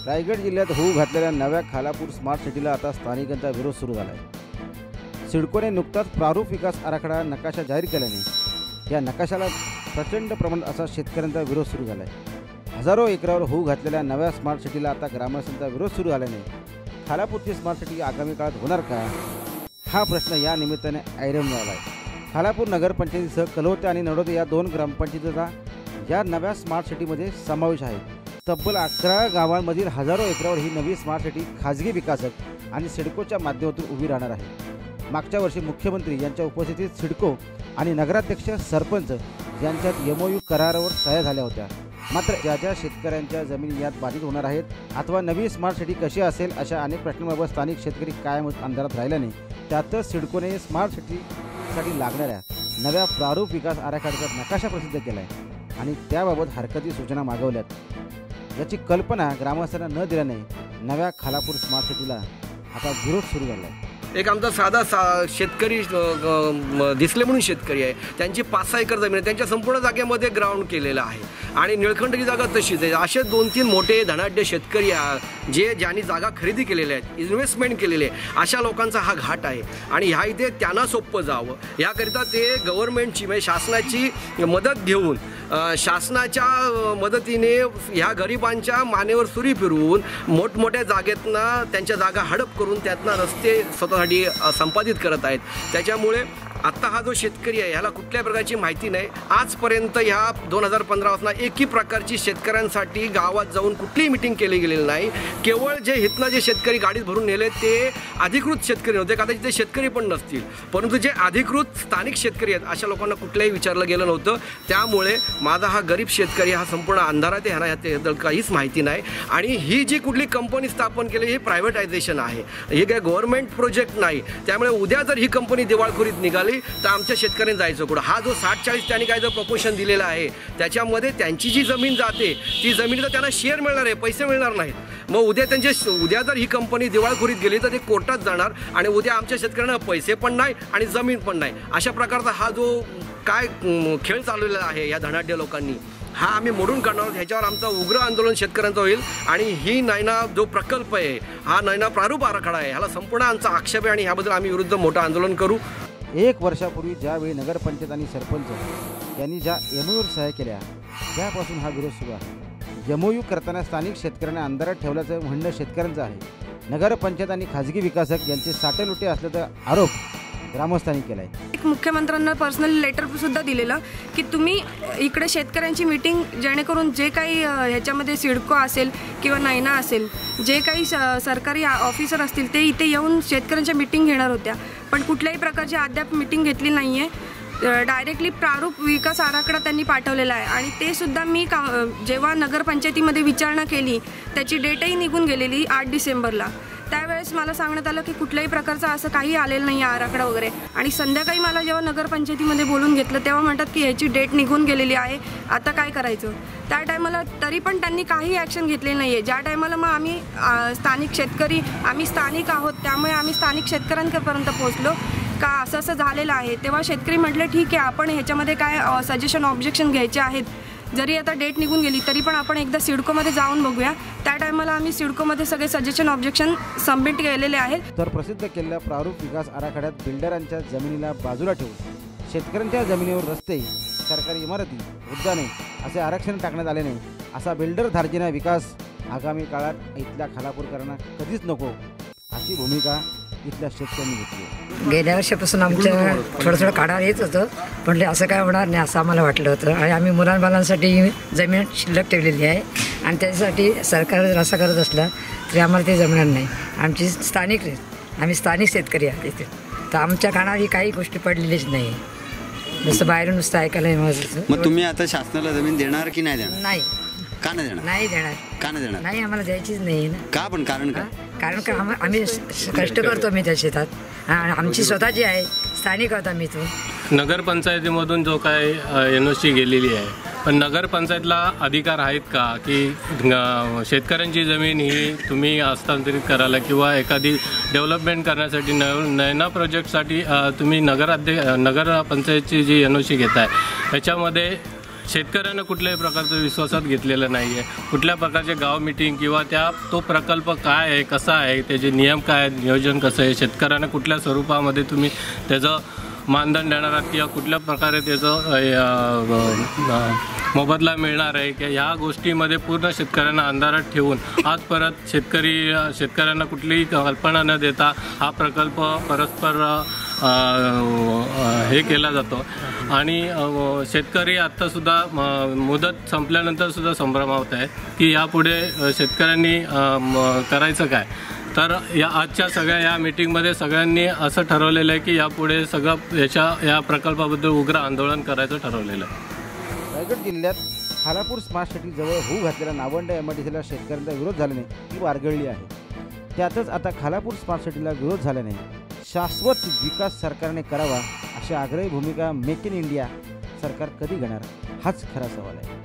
रायगड जिल्ह्यात होऊ घातलेल्या नव्या खालापूर स्मार्ट सिटीला आता स्थानिकांचा विरोध सुरू झाला आहे। सिडकोने नुकताच प्रारूप विकास आराखडा नकाशा जाहीर केल्याने या नकाशाला प्रचंड प्रमाणात असा शेतकऱ्यांचा विरोध सुरू झाला आहे। हजारो एकरावर होऊ घातलेल्या नव्या स्मार्ट सिटीला आता ग्रामस्थांचा विरोध सुरू झाल्याने खालापूरची स्मार्ट सिटी आगामी काळात होणार का, हा प्रश्न या निमित्ताने ऐरण झाला आहे। खालापूर नगरपंचायतीसह कलोते आणि नडोदे या 2 ग्रामपंचायतीचा या नव्या स्मार्ट सिटीमध्ये समावेश आहे। तब्बल 11 गावांमधील हजारो एकरावर ही नवी स्मार्ट सिटी खाजगी विकासक आणि सिडकोच्या माध्यमातून उभी राहणार आहे। मागच्या वर्षी मुख्यमंत्री यांच्या उपस्थितीत सिडको आणि नगराध्यक्ष सरपंच यांच्यात MOU करारावर सह्या झाल्या होत्या। मात्र ज्या शेतकऱ्यांच्या जमिनी यात बाधित होणार आहेत अथवा नवी स्मार्ट सिटी कशी असेल अशा अनेक प्रश्नांबाबत स्थानिक शेतकरी कायम अंधारात राहिल्याने त्यातच सिडकोने स्मार्ट सिटीसाठी लागणाऱ्या नव्या प्रारूप विकास आराखड्याचा नकाशा प्रसिद्ध केला आहे आणि त्याबाबत हरकती सूचना मागवल्यात। याची कल्पना ग्रामस्थांना न दिल्याने नव्या खालापूर स्मार्ट सिटीला आता विरोध सुरू झाला आहे। एक आमचा साधा शेतकरी दिसले म्हणून शेतकरी आहे, त्यांची 5-6 एकर जमीन आहे, त्यांच्या संपूर्ण जागेमध्ये ग्राउंड केलेलं आहे आणि निळखंडची जागा तशीच आहे। असे 2-3 मोठे धनाढ्य शेतकरी ज्यांनी जागा खरेदी केलेल्या आहेत, इन्व्हेस्टमेंट केलेले आहे, अशा लोकांचा हा घाट आहे आणि ह्या इथे त्यांना सोपं जावं याकरिता ते गव्हर्नमेंटची म्हणजे शासनाची मदत घेऊन शासनाच्या मदतीने ह्या गरिबांच्या मानेवर सुरी फिरवून मोठमोठ्या जागेतनं त्यांच्या जागा हडप करून त्यातनं रस्ते स्वतःसाठी संपादित करत आहेत। त्याच्यामुळे आत्ता हा जो शेतकरी आहे ह्याला कुठल्याही प्रकारची माहिती नाही। आजपर्यंत ह्या 2015 पासून एकही प्रकारची शेतकऱ्यांसाठी गावात जाऊन कुठलीही मीटिंग केली गेलेली नाही। केवळ जे हितनं जे शेतकरी गाडीत भरून नेले ते अधिकृत शेतकरी नव्हते, कदाचित ते शेतकरी पण नसतील, परंतु जे अधिकृत स्थानिक शेतकरी आहेत अशा लोकांना कुठल्याही विचारलं गेलं नव्हतं। त्यामुळे माझा हा गरीब शेतकरी हा संपूर्ण अंधारात आहे, ह्याला याबद्दल काहीच माहिती नाही। आणि ही जी कुठली कंपनी स्थापन केली ही प्रायव्हेटायझेशन आहे, हे काय गव्हर्नमेंट प्रोजेक्ट नाही। त्यामुळे उद्या जर ही कंपनी दिवाळखोरीत निघाली तर आमच्या शेतकऱ्यांनी जायचं कुठं? हा जो 60-40 त्यांनी काय जो प्रपोशन दिलेला आहे त्याच्यामध्ये त्यांची जी जमीन जाते ती जमिनीचा त्यांना शेअर मिळणार आहे, पैसे मिळणार नाहीत। मग उद्या जर ही कंपनी दिवाळखोरीत गेली तर ते कोर्टात जाणार आणि उद्या आमच्या शेतकऱ्यांना पैसे पण नाही आणि जमीन पण नाही। अशा प्रकारचा हा जो काय खेळ चालवलेला आहे या धनाढ्य लोकांनी, हा आम्ही मोडून काढणार आहोत। ह्याच्यावर आमचं उग्र आंदोलन शेतकऱ्यांचं होईल आणि ही नैना जो प्रकल्प आहे हा नैना प्रारूप आराखडा आहे ह्याला संपूर्ण आमचा आक्षेप आहे आणि ह्याबद्दल आम्ही विरुद्ध मोठं आंदोलन करू। 1 वर्षापूर्वी ज्यावेळी नगरपंचायत आणि सरपंच यांनी ज्या MOUवर सह्या केल्या त्यापासून हा विरोध सुरू आहे। MOU करताना स्थानिक शेतकऱ्यांना अंधारात ठेवल्याचं म्हणणं शेतकऱ्यांचं आहे। नगरपंचायत आणि खाजगी विकासक यांचे साटेलोटे असल्याचा आरोप ग्रामस्थांनी केलाय। एक मुख्यमंत्र्यांना पर्सनली लेटर सुद्धा दिलेलं की तुम्ही इकडे शेतकऱ्यांची मीटिंग जेणेकरून जे काही ह्याच्यामध्ये सिडको असेल किंवा नैना असेल जे काही सरकारी ऑफिसर असतील ते इथे येऊन शेतकऱ्यांच्या मीटिंग घेणार होत्या, पण कुठल्याही प्रकारची अद्याप मीटिंग घेतली नाही आहे। डायरेक्टली प्रारूप विकास आराखडा त्यांनी पाठवलेला आहे आणि ते सुद्धा मी जेव्हा नगरपंचायतीमध्ये विचारणा केली त्याची डेटही निघून गेलेली 8 डिसेंबरला। त्यावेळेस मला सांगण्यात आलं की कुठल्याही प्रकारचं असं काही आलेलं नाही आहे आराखडा वगैरे, आणि संध्याकाळी मला जेव्हा नगरपंचायतीमध्ये बोलून घेतलं तेव्हा म्हणतात की ह्याची डेट निघून गेलेली आहे, आता काय करायचं? त्या टायमाला तरी पण त्यांनी काही ॲक्शन घेतलेली नाही आहे। ज्या टायमाला मग आम्ही स्थानिक शेतकरी आम्ही स्थानिक आहोत त्यामुळे आम्ही स्थानिक शेतकऱ्यांपर्यंत पोहोचलो का असं असं झालेलं आहे, तेव्हा शेतकरी म्हटले ठीक आहे आपण ह्याच्यामध्ये काय सजेशन ऑब्जेक्शन घ्यायचे आहेत, जरी आता डेट निघून गेली तरी पण आपण एकदा सिडकोमध्ये जाऊन बघूया। त्या टायमाला आम्ही सिडकोमध्ये सगळे सजेशन ऑब्जेक्शन सबमिट केलेले आहेत। तर प्रसिद्ध केलेल्या प्रारूप विकास आराखड्यात बिल्डरांच्या जमिनीला बाजूला ठेवून शेतकऱ्यांच्या जमिनीवर रस्ते, सरकारी इमारती, उद्याने असे आरक्षण टाकण्यात आले नाही। असा बिल्डर धार्जिना विकास आगामी काळात इथल्या खालापूरकरांना कधीच नको अशी भूमिका इथल्या शेतकऱ्यांनी घेतली। गेल्या वर्षापासून आमच्या थोडं काढा येत होतं, पण असं काय होणार नाही असं आम्हाला वाटलं होतं आणि आम्ही मुलांबालांसाठी जमीन शिल्लक ठेवलेली आहे आणि त्याच्यासाठी सरकार जर असं करत असला तरी आम्हाला ते जमणार नाही। आमची आम्ही स्थानिक शेतकरी आहोत इथे, तर आमच्या कानावर काही गोष्टी पडलेलीच नाही, जसं बाहेरून नुसतं ऐकायला। मग तुम्ही आता शासनाला जमीन देणार की नाही देणार? नाही। का नाही देणार? नाही देणार। का नाही देणार? नाही आम्हाला द्यायचीच नाही ना। का? पण कारण का? कारण का आम्ही कष्ट करतो मी त्या शेतात, आमची स्वतःची आहे, स्थानिक आहोत आम्ही इथून। नगरपंचायतीमधून जो काय NOC गेलेली आहे, पण नगरपंचायतला अधिकार आहेत का की शेतकऱ्यांची जमीन ही तुम्ही हस्तांतरित करायला किंवा एखादी डेव्हलपमेंट करण्यासाठी नैना प्रोजेक्टसाठी तुम्ही नगरपंचायतची जी NOC घेताय त्याच्यामध्ये शेतकऱ्यांना कुठल्याही प्रकारचं विश्वासात घेतलेलं नाही आहे. कुठल्या प्रकारचे गाव मिटिंग किंवा तो प्रकल्प काय आहे, कसा आहे, त्याचे नियम काय आहेत, नियोजन कसं आहे, शेतकऱ्यांना कुठल्या स्वरूपामध्ये तुम्ही त्याचं मानधन देणार आहात किंवा कुठल्या प्रकारे त्याचं मोबदला मिळणार आहे की ह्या गोष्टीमध्ये पूर्ण शेतकऱ्यांना अंधारात ठेवून आज परत शेतकऱ्यांना कुठलीही कल्पना न देता हा प्रकल्प परस्पर हे केला जातो. आणि शेतकरी आत्तासुद्धा मुदत संपल्यानंतरसुद्धा संभ्रमावत आहे की यापुढे शेतकऱ्यांनी करायचं काय. तर या आजच्या या मीटिंगमध्ये सगळ्यांनी असं ठरवलेलं आहे की यापुढे सगळं या प्रकल्पाबद्दल उग्र आंदोलन करायचं ठरवलेलं आहे. रायगड जिल्ह्यात खालापूर स्मार्ट सिटी जवळ होऊ घातलेल्या नावंड MIDCला शेतकऱ्यांचा विरोध झाल्याने ती वारगळली आहे. त्यातच आता खालापूर स्मार्ट सिटीला विरोध झाल्याने शाश्वत विकास सरकारने करावा अशी आग्रही भूमिका मेक इन इंडिया सरकार कधी घेणार हाच खरा सवाल आहे.